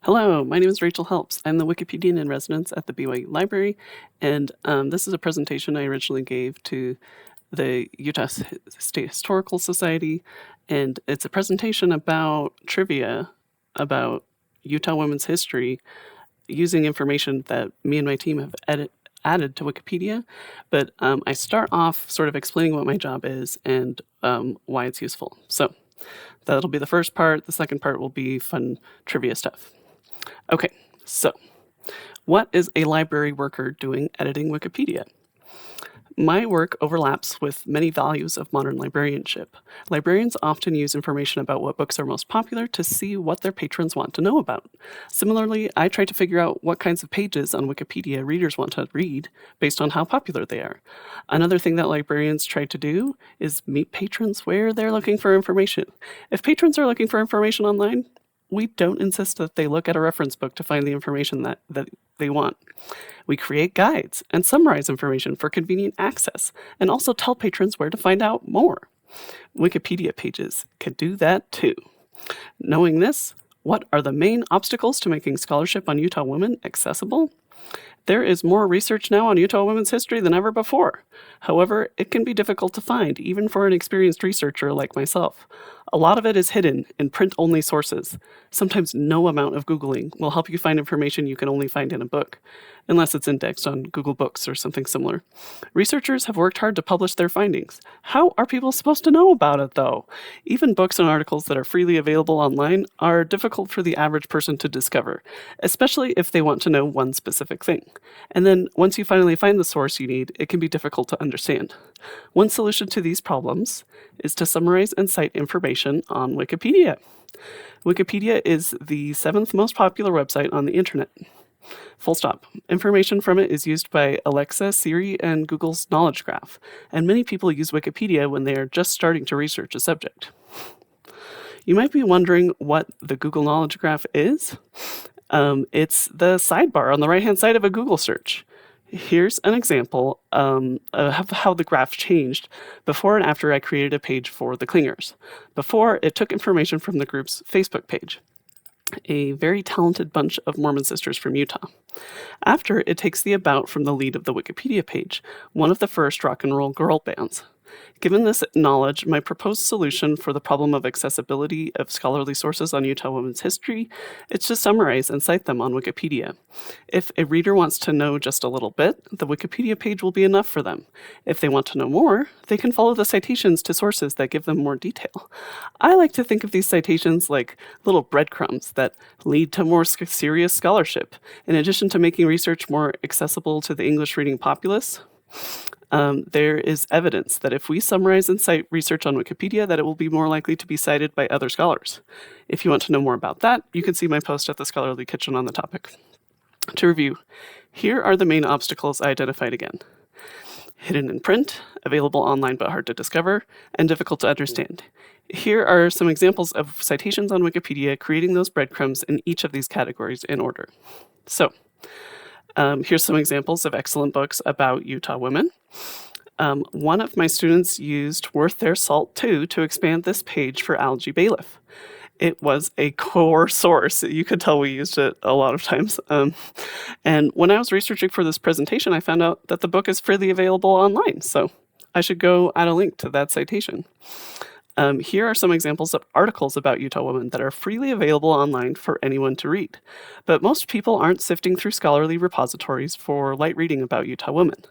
Hello, my name is Rachel Helps. I'm the Wikipedian-in-residence at the BYU Library, and this is a presentation I originally gave to the Utah State Historical Society, and it's a presentation about trivia about Utah women's history using information that me and my team have added to Wikipedia, but I start off sort of explaining what my job is and why it's useful. So that'll be the first part. The second part will be fun trivia stuff. Okay, so what is a library worker doing editing Wikipedia? My work overlaps with many values of modern librarianship. Librarians often use information about what books are most popular to see what their patrons want to know about. Similarly, I try to figure out what kinds of pages on Wikipedia readers want to read based on how popular they are. Another thing that librarians try to do is meet patrons where they're looking for information. If patrons are looking for information online, we don't insist that they look at a reference book to find the information that they want. We create guides and summarize information for convenient access, and also tell patrons where to find out more. Wikipedia pages can do that too. Knowing this, what are the main obstacles to making scholarship on Utah women accessible? There is more research now on Utah women's history than ever before. However, it can be difficult to find, even for an experienced researcher like myself. A lot of it is hidden in print-only sources. Sometimes no amount of Googling will help you find information you can only find in a book, unless it's indexed on Google Books or something similar. Researchers have worked hard to publish their findings. How are people supposed to know about it, though? Even books and articles that are freely available online are difficult for the average person to discover, especially if they want to know one specific thing. And then, once you finally find the source you need, it can be difficult to understand. One solution to these problems is to summarize and cite information on Wikipedia. Wikipedia is the 7th most popular website on the internet. Full stop. Information from it is used by Alexa, Siri, and Google's Knowledge Graph, and many people use Wikipedia when they are just starting to research a subject. You might be wondering what the Google Knowledge Graph is. It's the sidebar on the right-hand side of a Google search. Here's an example of how the graph changed before and after I created a page for the Clingers. Before, it took information from the group's Facebook page, a very talented bunch of Mormon sisters from Utah. After, it takes the about from the lead of the Wikipedia page, one of the first rock and roll girl bands. Given this knowledge, my proposed solution for the problem of accessibility of scholarly sources on Utah women's history is to summarize and cite them on Wikipedia. If a reader wants to know just a little bit, the Wikipedia page will be enough for them. If they want to know more, they can follow the citations to sources that give them more detail. I like to think of these citations like little breadcrumbs that lead to more serious scholarship. In addition to making research more accessible to the English-reading populace, there is evidence that if we summarize and cite research on Wikipedia, that it will be more likely to be cited by other scholars. If you want to know more about that, you can see my post at the Scholarly Kitchen on the topic. To review, here are the main obstacles I identified again. Hidden in print, available online but hard to discover, and difficult to understand. Here are some examples of citations on Wikipedia creating those breadcrumbs in each of these categories in order. So, here's some examples of excellent books about Utah women. One of my students used Worth Their Salt Too to expand this page for Algie Bailiff. It was a core source. You could tell we used it a lot of times. And when I was researching for this presentation, I found out that the book is freely available online, so I should go add a link to that citation. Here are some examples of articles about Utah women that are freely available online for anyone to read. But most people aren't sifting through scholarly repositories for light reading about Utah women.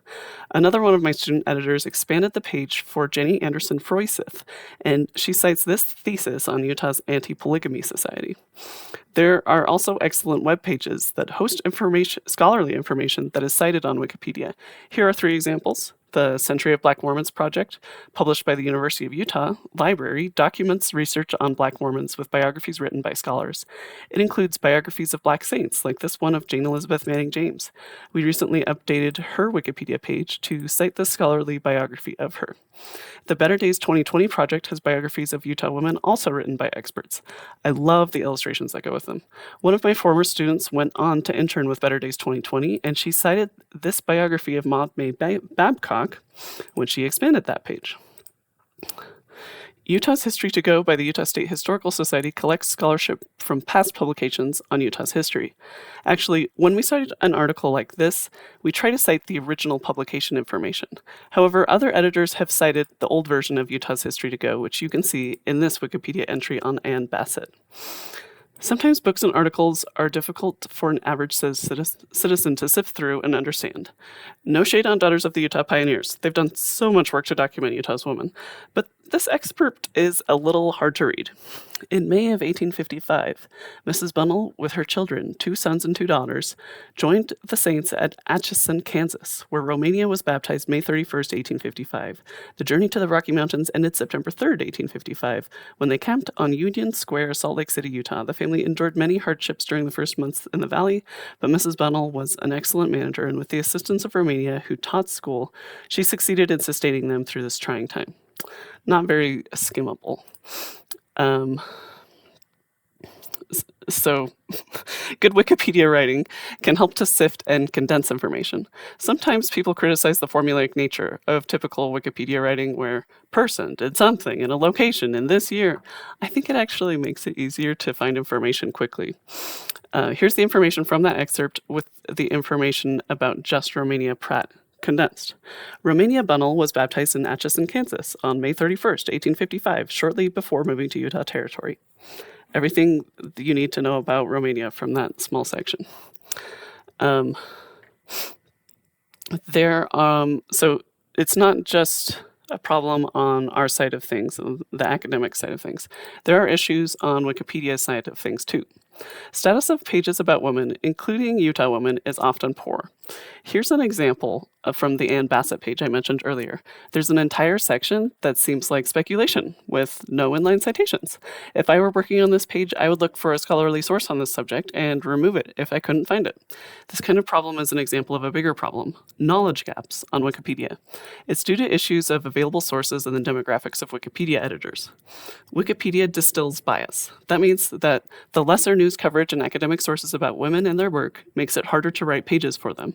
Another one of my student editors expanded the page for Jenny Anderson Froiseth, and she cites this thesis on Utah's Anti-Polygamy Society. There are also excellent web pages that host scholarly information that is cited on Wikipedia. Here are 3 examples. The Century of Black Mormons project, published by the University of Utah Library, documents research on Black Mormons with biographies written by scholars. It includes biographies of Black saints, like this one of Jane Elizabeth Manning James. We recently updated her Wikipedia page to cite the scholarly biography of her. The Better Days 2020 project has biographies of Utah women also written by experts. I love the illustrations that go with them. One of my former students went on to intern with Better Days 2020, and she cited this biography of Maud May Babcock when she expanded that page. Utah's History to Go by the Utah State Historical Society collects scholarship from past publications on Utah's history. Actually, when we cite an article like this, we try to cite the original publication information. However, other editors have cited the old version of Utah's History to Go, which you can see in this Wikipedia entry on Ann Bassett. Sometimes books and articles are difficult for an average citizen to sift through and understand. No shade on Daughters of the Utah Pioneers. They've done so much work to document Utah's women. But this excerpt is a little hard to read. In May of 1855, Mrs. Bunnell, with her children, 2 sons and 2 daughters, joined the Saints at Atchison, Kansas, where Romania was baptized May 31st, 1855. The journey to the Rocky Mountains ended September 3rd, 1855, when they camped on Union Square, Salt Lake City, Utah. The family endured many hardships during the first months in the valley, but Mrs. Bunnell was an excellent manager, and with the assistance of Romania, who taught school, she succeeded in sustaining them through this trying time. Not very skimmable. So, good Wikipedia writing can help to sift and condense information. Sometimes people criticize the formulaic nature of typical Wikipedia writing where person did something in a location in this year. I think it actually makes it easier to find information quickly. Here's the information from that excerpt with the information about just Romania Pratt condensed. Romania Bunnell was baptized in Atchison, Kansas on May 31st, 1855, shortly before moving to Utah Territory. Everything you need to know about Romania from that small section. So it's not just a problem on our side of things, the academic side of things. There are issues on Wikipedia's side of things too. Status of pages about women, including Utah women, is often poor. Here's an example from the Ann Bassett page I mentioned earlier. There's an entire section that seems like speculation with no inline citations. If I were working on this page, I would look for a scholarly source on this subject and remove it if I couldn't find it. This kind of problem is an example of a bigger problem, knowledge gaps on Wikipedia. It's due to issues of available sources and the demographics of Wikipedia editors. Wikipedia distills bias. That means that the lesser news coverage and academic sources about women and their work makes it harder to write pages for them.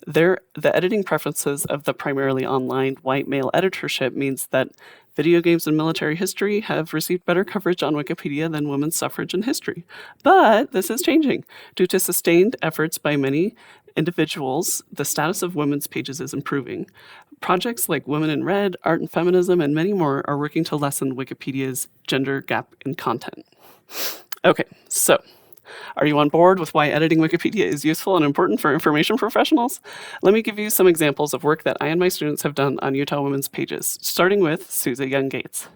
The editing preferences of the primarily online white male editorship means that video games and military history have received better coverage on Wikipedia than women's suffrage and history. But this is changing. Due to sustained efforts by many individuals, the status of women's pages is improving. Projects like Women in Red, Art and Feminism, and many more are working to lessen Wikipedia's gender gap in content. Okay, so are you on board with why editing Wikipedia is useful and important for information professionals? Let me give you some examples of work that I and my students have done on Utah women's pages, starting with Susie Young Gates.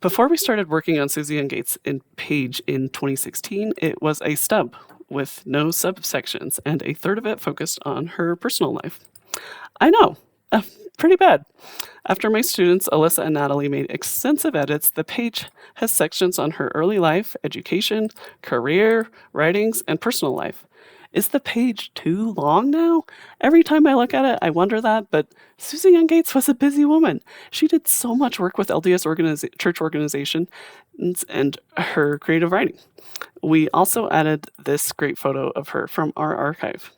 Before we started working on Susie Young Gates' page in 2016, it was a stub with no subsections, and a third of it focused on her personal life. I know, pretty bad. After my students, Alyssa and Natalie, made extensive edits, the page has sections on her early life, education, career, writings, and personal life. Is the page too long now? Every time I look at it, I wonder that, but Susie Young Gates was a busy woman. She did so much work with LDS church organizations and her creative writing. We also added this great photo of her from our archive.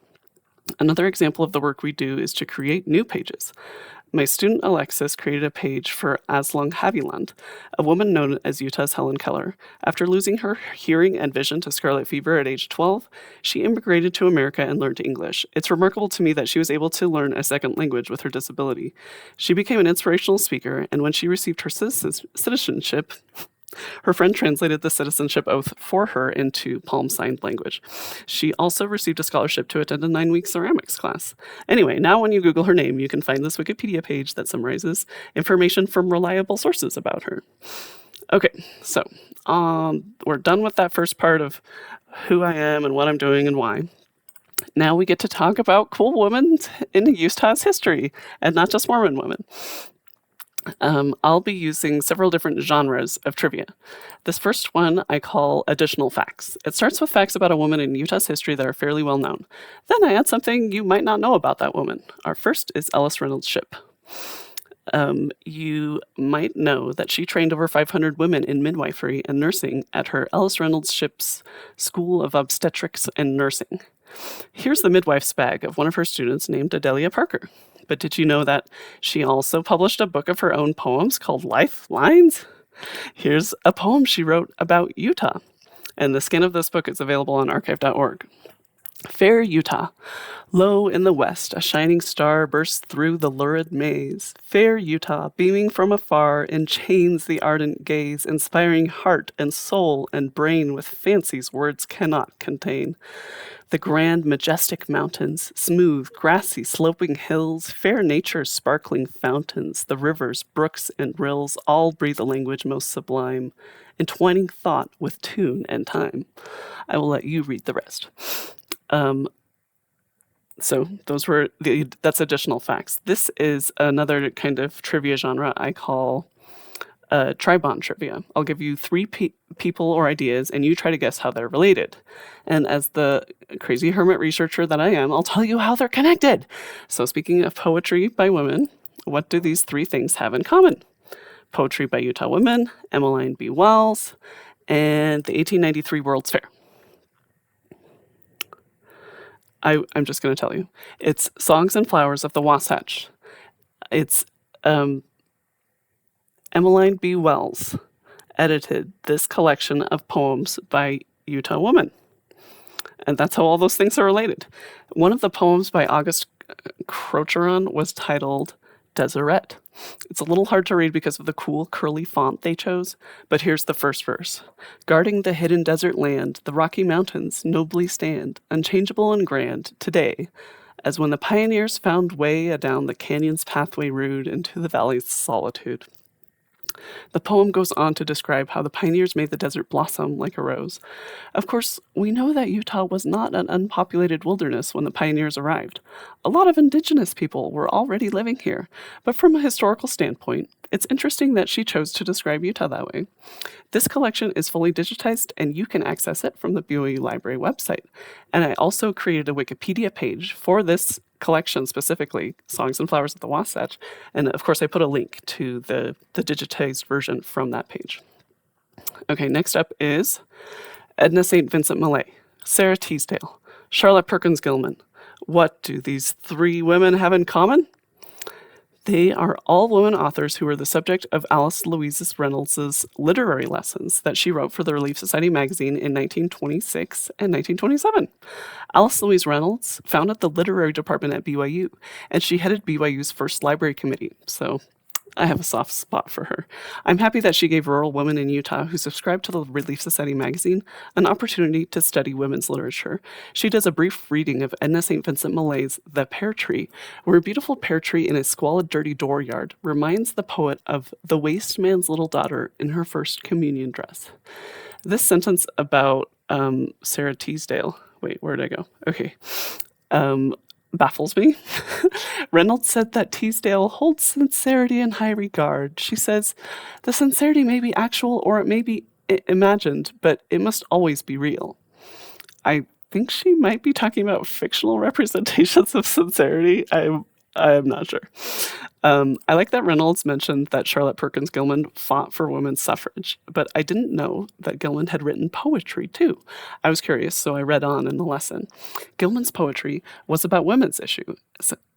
Another example of the work we do is to create new pages. My student Alexis created a page for Aslung Haviland, a woman known as Utah's Helen Keller. After losing her hearing and vision to scarlet fever at age 12, she immigrated to America and learned English. It's remarkable to me that she was able to learn a second language with her disability. She became an inspirational speaker, and when she received her citizenship, her friend translated the citizenship oath for her into palm signed language. She also received a scholarship to attend a 9-week ceramics class. Anyway, now when you Google her name, you can find this Wikipedia page that summarizes information from reliable sources about her. Okay, so we're done with that first part of who I am and what I'm doing and why. Now we get to talk about cool women in Utah's history, and not just Mormon women. I'll be using several different genres of trivia. This first one I call additional facts. It starts with facts about a woman in Utah's history that are fairly well known. Then I add something you might not know about that woman. Our first is Ellis Reynolds Shipp. You might know that she trained over 500 women in midwifery and nursing at her Ellis Reynolds Shipp's School of Obstetrics and Nursing. Here's the midwife's bag of one of her students named Adelia Parker. But did you know that she also published a book of her own poems called Lifelines? Here's a poem she wrote about Utah. And the skin of this book is available on archive.org. Fair Utah. Low in the west, a shining star bursts through the lurid maze. Fair Utah, beaming from afar, enchains the ardent gaze, inspiring heart and soul and brain with fancies words cannot contain. The grand, majestic mountains, smooth, grassy, sloping hills, fair nature's sparkling fountains, the rivers, brooks, and rills all breathe a language most sublime, entwining thought with tune and time. I will let you read the rest. So that's additional facts. This is another kind of trivia genre I call tribond trivia. I'll give you three people or ideas, and you try to guess how they're related. And as the crazy hermit researcher that I am, I'll tell you how they're connected. So speaking of poetry by women, what do these three things have in common? Poetry by Utah women, Emmeline B. Wells, and the 1893 World's Fair. I'm just going to tell you. It's Songs and Flowers of the Wasatch. It's Emmeline B. Wells edited this collection of poems by Utah women. And that's how all those things are related. One of the poems by August Crocheron was titled Deseret. It's a little hard to read because of the cool curly font they chose, but here's the first verse. Guarding the hidden desert land, the Rocky Mountains nobly stand, unchangeable and grand, today, as when the pioneers found way adown the canyon's pathway rude into the valley's solitude. The poem goes on to describe how the pioneers made the desert blossom like a rose. Of course, we know that Utah was not an unpopulated wilderness when the pioneers arrived. A lot of indigenous people were already living here, but from a historical standpoint, it's interesting that she chose to describe Utah that way. This collection is fully digitized, and you can access it from the BYU Library website. And I also created a Wikipedia page for this collection specifically, Songs and Flowers of the Wasatch. And of course, I put a link to the digitized version from that page. Okay, next up is Edna St. Vincent Millay, Sarah Teasdale, Charlotte Perkins Gilman. What do these three women have in common? They are all women authors who were the subject of Alice Louise Reynolds' literary lessons that she wrote for the Relief Society magazine in 1926 and 1927. Alice Louise Reynolds founded the literary department at BYU, and she headed BYU's first library committee, so I have a soft spot for her. I'm happy that she gave rural women in Utah who subscribe to the Relief Society magazine an opportunity to study women's literature. She does a brief reading of Edna St. Vincent Millay's The Pear Tree, where a beautiful pear tree in a squalid, dirty dooryard reminds the poet of the waste man's little daughter in her first communion dress. This sentence about Sarah Teasdale, wait, where did I go? Okay. Baffles me. Reynolds said that Teasdale holds sincerity in high regard. She says, the sincerity may be actual or it may be imagined, but it must always be real. I think she might be talking about fictional representations of sincerity. I'm not sure. I like that Reynolds mentioned that Charlotte Perkins Gilman fought for women's suffrage, but I didn't know that Gilman had written poetry too. I was curious, so I read on in the lesson. Gilman's poetry was about women's issues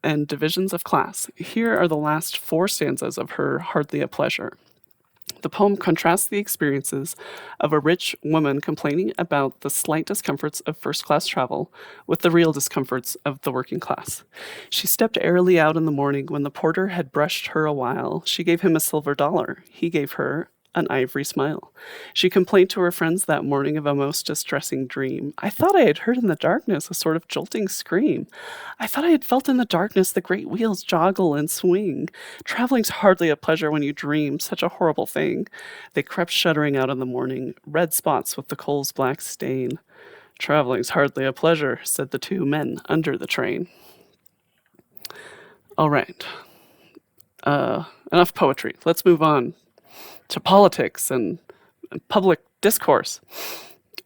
and divisions of class. Here are the last 4 stanzas of her Hardly a Pleasure. The poem contrasts the experiences of a rich woman complaining about the slight discomforts of first-class travel with the real discomforts of the working class. She stepped airily out in the morning when the porter had brushed her a while. She gave him a silver dollar. He gave her an ivory smile. She complained to her friends that morning of a most distressing dream. I thought I had heard in the darkness a sort of jolting scream. I thought I had felt in the darkness the great wheels joggle and swing. Traveling's hardly a pleasure when you dream such a horrible thing. They crept shuddering out in the morning, red spots with the coal's black stain. Traveling's hardly a pleasure, said the 2 men under the train. All right. Enough poetry. Let's move on to politics and public discourse.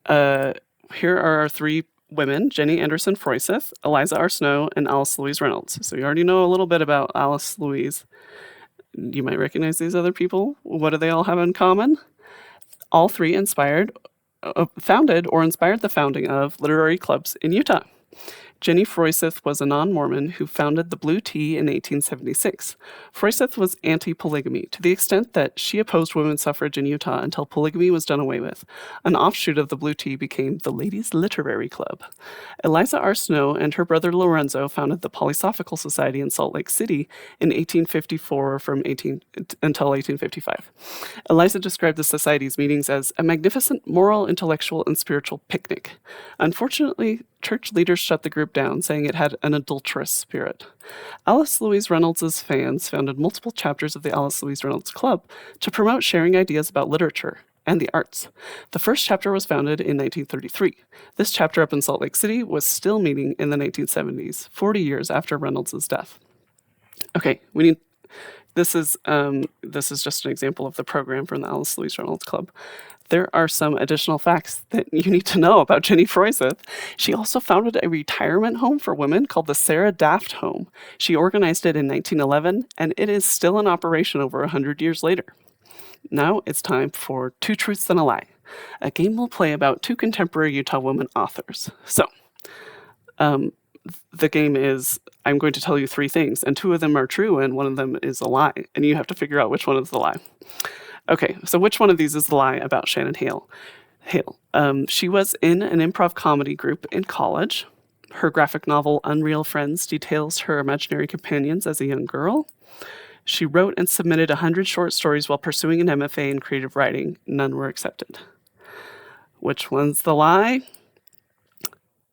Here are our 3 women, Jenny Anderson Froiseth, Eliza R. Snow, and Alice Louise Reynolds. So you already know a little bit about Alice Louise. You might recognize these other people. What do they all have in common? All 3 founded or inspired the founding of literary clubs in Utah. Jenny Froissart was a non-Mormon who founded the Blue Tea in 1876. Froissart was anti-polygamy to the extent that she opposed women's suffrage in Utah until polygamy was done away with. An offshoot of the Blue Tea became the Ladies' Literary Club. Eliza R. Snow and her brother Lorenzo founded the Philosophical Society in Salt Lake City in 1854 until 1855. Eliza described the society's meetings as a magnificent moral, intellectual, and spiritual picnic. Unfortunately, church leaders shut the group down, saying it had an adulterous spirit. Alice Louise Reynolds' fans founded multiple chapters of the Alice Louise Reynolds Club to promote sharing ideas about literature and the arts. The first chapter was founded in 1933. This chapter up in Salt Lake City was still meeting in the 1970s, 40 years after Reynolds' death. Okay, this is just an example of the program from the Alice Louise Reynolds Club. There are some additional facts that you need to know about Jenny Froissart. She also founded a retirement home for women called the Sarah Daft Home. She organized it in 1911, and it is still in operation over 100 years later. Now it's time for Two Truths and a Lie, a game we'll play about two contemporary Utah women authors. So, the game is, I'm going to tell you three things, and two of them are true, and one of them is a lie, and you have to figure out which one is the lie. Okay, so which one of these is the lie about Shannon Hale? She was in an improv comedy group in college. Her graphic novel, Unreal Friends, details her imaginary companions as a young girl. She wrote and submitted 100 short stories while pursuing an MFA in creative writing. None were accepted. Which one's the lie?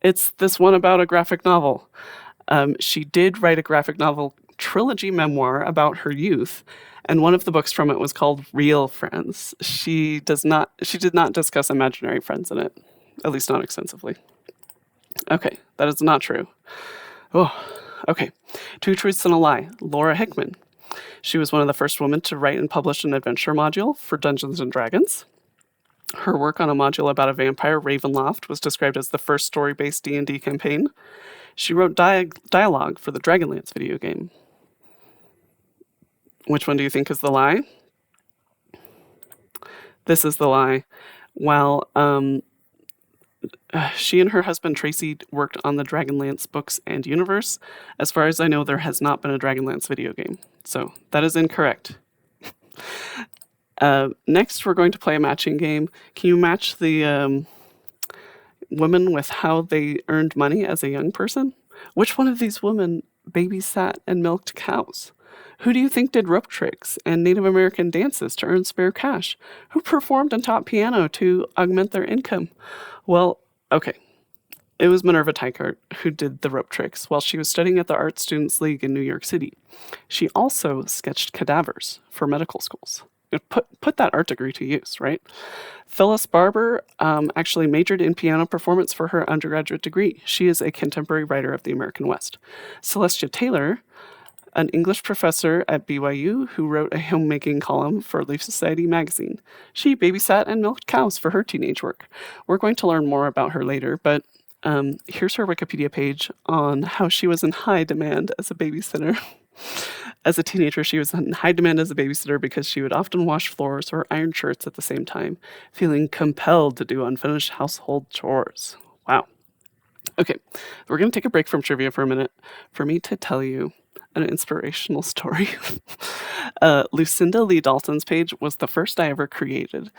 It's this one about a graphic novel. She did write a graphic novel trilogy memoir about her youth, and one of the books from it was called Real Friends. She did not discuss imaginary friends in it, at least not extensively. Okay, that is not true. Oh, okay. Two truths and a lie. Laura Hickman. She was one of the first women to write and publish an adventure module for Dungeons & Dragons. Her work on a module about a vampire, Ravenloft, was described as the first story-based D&D campaign. She wrote dialogue for the Dragonlance video game. Which one do you think is the lie? This is the lie. While she and her husband Tracy worked on the Dragonlance books and universe, as far as I know, there has not been a Dragonlance video game. So that is incorrect. Next, we're going to play a matching game. Can you match the women with how they earned money as a young person? Which one of these women babysat and milked cows? Who do you think did rope tricks and Native American dances to earn spare cash? Who performed and taught piano to augment their income? Well, okay. It was Minerva Teichart who did the rope tricks while she was studying at the Art Students League in New York City. She also sketched cadavers for medical schools. Put that art degree to use, right? Phyllis Barber actually majored in piano performance for her undergraduate degree. She is a contemporary writer of the American West. Celestia Taylor, an English professor at BYU who wrote a homemaking column for Leaf Society magazine. She babysat and milked cows for her teenage work. We're going to learn more about her later, but here's her Wikipedia page on how she was in high demand as a babysitter. As a teenager, she was in high demand as a babysitter because she would often wash floors or iron shirts at the same time, feeling compelled to do unfinished household chores. Wow. Okay, we're going to take a break from trivia for a minute for me to tell you an inspirational story. Lucinda Lee Dalton's page was the first I ever created.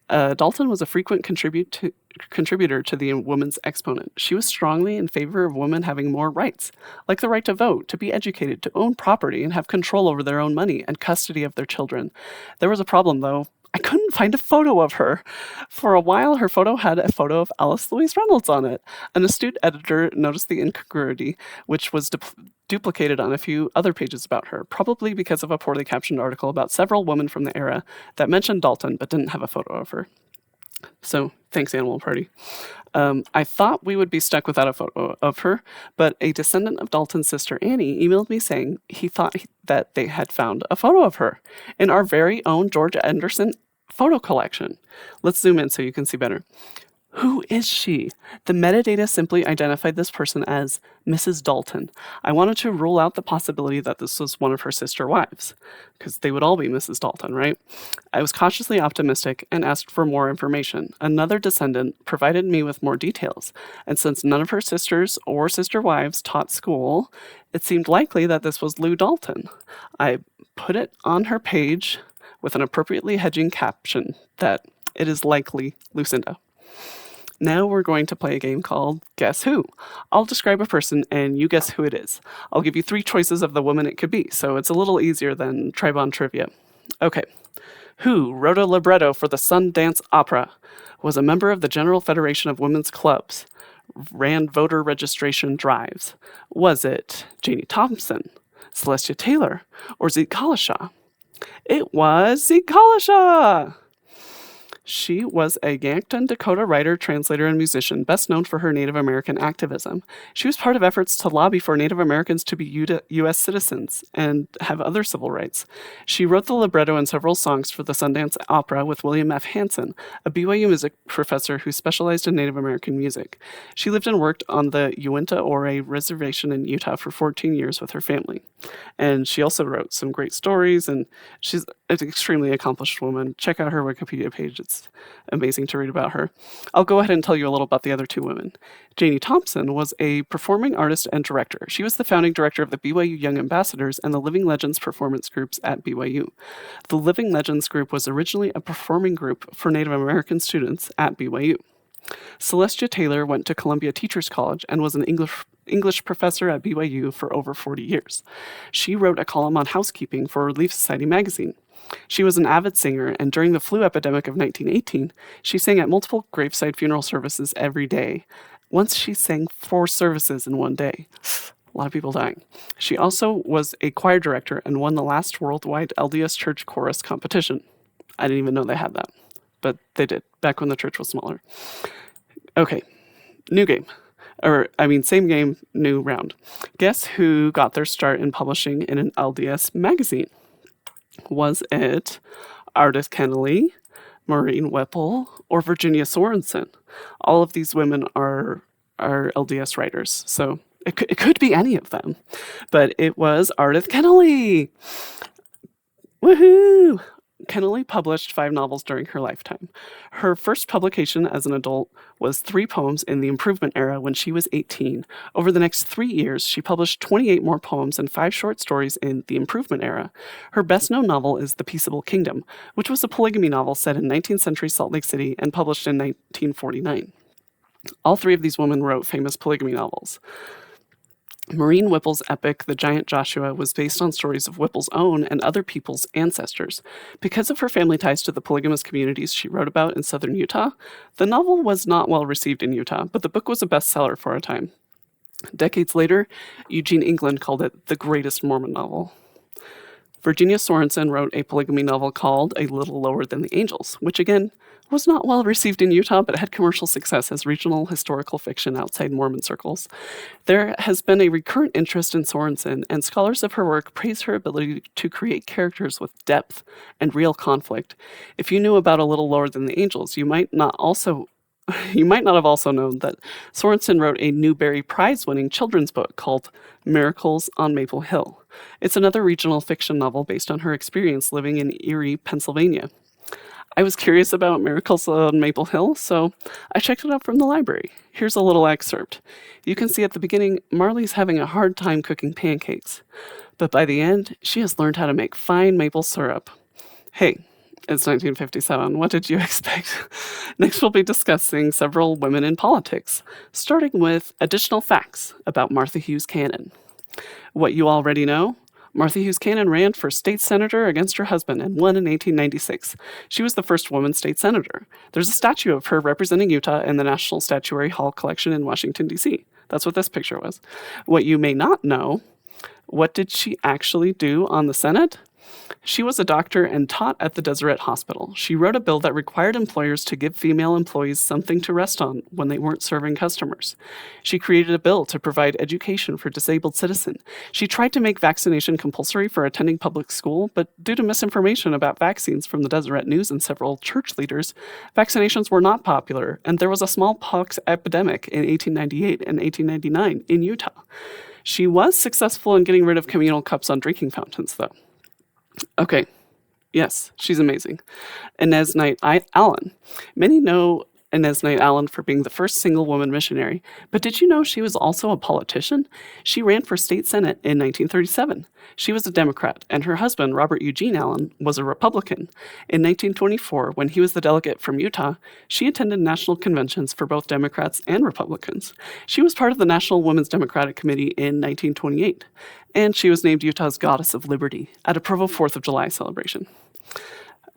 Dalton was a frequent contributor to the Woman's Exponent. She was strongly in favor of women having more rights, like the right to vote, to be educated, to own property, and have control over their own money and custody of their children. There was a problem, though. I couldn't find a photo of her. For a while, her photo had a photo of Alice Louise Reynolds on it. An astute editor noticed the incongruity, which was duplicated on a few other pages about her, probably because of a poorly captioned article about several women from the era that mentioned Dalton but didn't have a photo of her. So, thanks, Animal Party. I thought we would be stuck without a photo of her, but a descendant of Dalton's sister Annie emailed me saying he thought that they had found a photo of her in our very own George Anderson photo collection. Let's zoom in so you can see better. Who is she? The metadata simply identified this person as Mrs. Dalton. I wanted to rule out the possibility that this was one of her sister wives, because they would all be Mrs. Dalton, right? I was cautiously optimistic and asked for more information. Another descendant provided me with more details, and since none of her sisters or sister wives taught school, it seemed likely that this was Lou Dalton. I put it on her page with an appropriately hedging caption that it is likely Lucinda. Now we're going to play a game called Guess Who. I'll describe a person and you guess who it is. I'll give you 3 choices of the woman it could be, so it's a little easier than tribond trivia. Okay. Who wrote a libretto for the Sundance Opera, was a member of the General Federation of Women's Clubs, ran voter registration drives? Was it Janie Thompson, Celestia Taylor, or Zitkala-Sa? It was Zitkala-Sa! She was a Yankton, Dakota writer, translator, and musician, best known for her Native American activism. She was part of efforts to lobby for Native Americans to be U.S. citizens and have other civil rights. She wrote the libretto and several songs for the Sundance Opera with William F. Hansen, a BYU music professor who specialized in Native American music. She lived and worked on the Uinta Ore Reservation in Utah for 14 years with her family. And she also wrote some great stories, and she's an extremely accomplished woman. Check out her Wikipedia page. It's amazing to read about her. I'll go ahead and tell you a little about the other 2 women. Janie Thompson was a performing artist and director. She was the founding director of the BYU Young Ambassadors and the Living Legends performance groups at BYU. The Living Legends group was originally a performing group for Native American students at BYU. Celestia Taylor went to Columbia Teachers College and was an English professor at BYU for over 40 years. She wrote a column on housekeeping for Relief Society magazine. She was an avid singer, and during the flu epidemic of 1918, she sang at multiple graveside funeral services every day. Once she sang 4 services in one day. A lot of people dying. She also was a choir director and won the last worldwide LDS Church chorus competition. I didn't even know they had that, but they did, back when the church was smaller. Okay, new game. Same game, new round. Guess who got their start in publishing in an LDS magazine? Was it Ardyth Kennelly, Maurine Whipple, or Virginia Sorensen? All of these women are LDS writers, so it could be any of them. But it was Ardyth Kennelly! Woohoo! Kennelly published 5 novels during her lifetime. Her first publication as an adult was 3 poems in the Improvement era when she was 18. Over the next 3 years, she published 28 more poems and 5 short stories in the Improvement era. Her best-known novel is The Peaceable Kingdom, which was a polygamy novel set in 19th century Salt Lake City and published in 1949. All 3 of these women wrote famous polygamy novels. Maurine Whipple's epic, The Giant Joshua, was based on stories of Whipple's own and other people's ancestors. Because of her family ties to the polygamous communities she wrote about in southern Utah, the novel was not well received in Utah, but the book was a bestseller for a time. Decades later, Eugene England called it the greatest Mormon novel. Virginia Sorensen wrote a polygamy novel called A Little Lower Than the Angels, which again was not well received in Utah, but had commercial success as regional historical fiction outside Mormon circles. There has been a recurrent interest in Sorensen, and scholars of her work praise her ability to create characters with depth and real conflict. If you knew about A Little Lower Than the Angels, you might not have also known that Sorensen wrote a Newbery Prize-winning children's book called Miracles on Maple Hill. It's another regional fiction novel based on her experience living in Erie, Pennsylvania. I was curious about Miracles on Maple Hill, so I checked it out from the library. Here's a little excerpt. You can see at the beginning, Marley's having a hard time cooking pancakes, but by the end, she has learned how to make fine maple syrup. Hey, it's 1957. What did you expect? Next, we'll be discussing several women in politics, starting with additional facts about Martha Hughes Cannon. What you already know? Martha Hughes Cannon ran for state senator against her husband and won in 1896. She was the first woman state senator. There's a statue of her representing Utah in the National Statuary Hall collection in Washington, D.C. That's what this picture was. What you may not know, what did she actually do on the Senate? She was a doctor and taught at the Deseret Hospital. She wrote a bill that required employers to give female employees something to rest on when they weren't serving customers. She created a bill to provide education for disabled citizens. She tried to make vaccination compulsory for attending public school, but due to misinformation about vaccines from the Deseret News and several church leaders, vaccinations were not popular, and there was a smallpox epidemic in 1898 and 1899 in Utah. She was successful in getting rid of communal cups on drinking fountains, though. Okay, yes, she's amazing. Inez Knight Allen. Many know Inez Knight Allen for being the first single woman missionary, but did you know she was also a politician? She ran for state senate in 1937. She was a Democrat, and her husband, Robert Eugene Allen, was a Republican. In 1924, when he was the delegate from Utah, she attended national conventions for both Democrats and Republicans. She was part of the National Women's Democratic Committee in 1928, and she was named Utah's Goddess of Liberty at a Provo 4th of July celebration.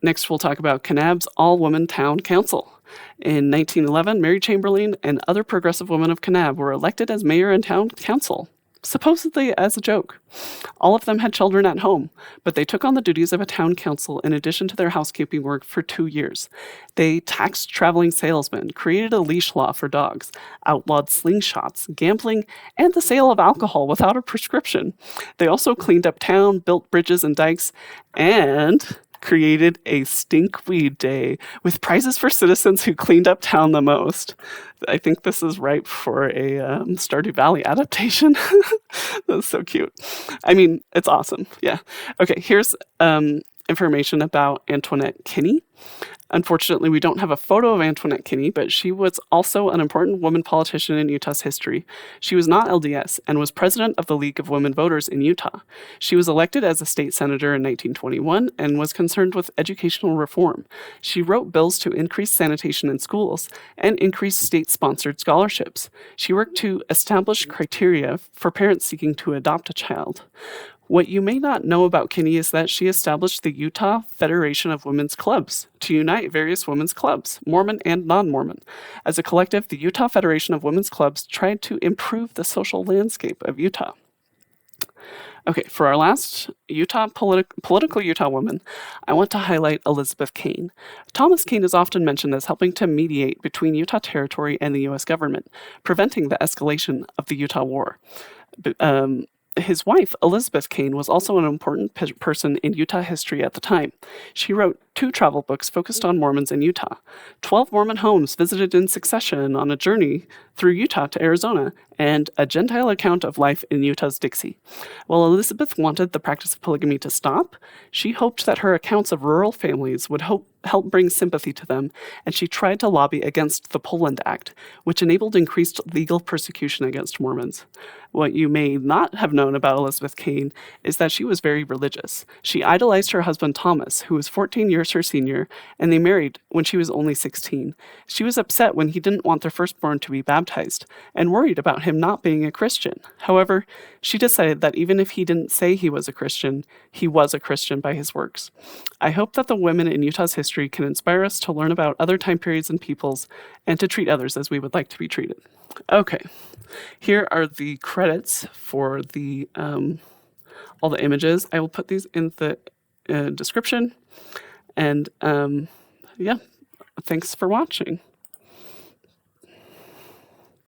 Next, we'll talk about Kanab's All-Woman Town Council. In 1911, Mary Chamberlain and other progressive women of Kanab were elected as mayor and town council, supposedly as a joke. All of them had children at home, but they took on the duties of a town council in addition to their housekeeping work for 2 years. They taxed traveling salesmen, created a leash law for dogs, outlawed slingshots, gambling, and the sale of alcohol without a prescription. They also cleaned up town, built bridges and dikes, and created a Stinkweed Day with prizes for citizens who cleaned up town the most. I think this is ripe for a Stardew Valley adaptation. That's so cute. I mean, it's awesome. Yeah. Okay, here's information about Antoinette Kinney. Unfortunately, we don't have a photo of Antoinette Kinney, but she was also an important woman politician in Utah's history. She was not LDS and was president of the League of Women Voters in Utah. She was elected as a state senator in 1921 and was concerned with educational reform. She wrote bills to increase sanitation in schools and increase state-sponsored scholarships. She worked to establish criteria for parents seeking to adopt a child. What you may not know about Kinney is that she established the Utah Federation of Women's Clubs to unite various women's clubs, Mormon and non-Mormon. As a collective, the Utah Federation of Women's Clubs tried to improve the social landscape of Utah. Okay, for our last political Utah woman, I want to highlight Elizabeth Kane. Thomas Kane is often mentioned as helping to mediate between Utah Territory and the U.S. government, preventing the escalation of the Utah War. His wife, Elizabeth Kane, was also an important person in Utah history at the time. She wrote 2 travel books focused on Mormons in Utah, 12 Mormon homes visited in succession on a journey through Utah to Arizona, and a Gentile account of life in Utah's Dixie. While Elizabeth wanted the practice of polygamy to stop, she hoped that her accounts of rural families would help bring sympathy to them, and she tried to lobby against the Poland Act, which enabled increased legal persecution against Mormons. What you may not have known about Elizabeth Kane is that she was very religious. She idolized her husband Thomas, who was 14 years her senior, and they married when she was only 16. She was upset when he didn't want their firstborn to be baptized, and worried about him not being a Christian. However, she decided that even if he didn't say he was a Christian by his works. I hope that the women in Utah's history can inspire us to learn about other time periods and peoples, and to treat others as we would like to be treated. Okay, here are the credits for the all the images. I will put these in the description. And yeah, thanks for watching.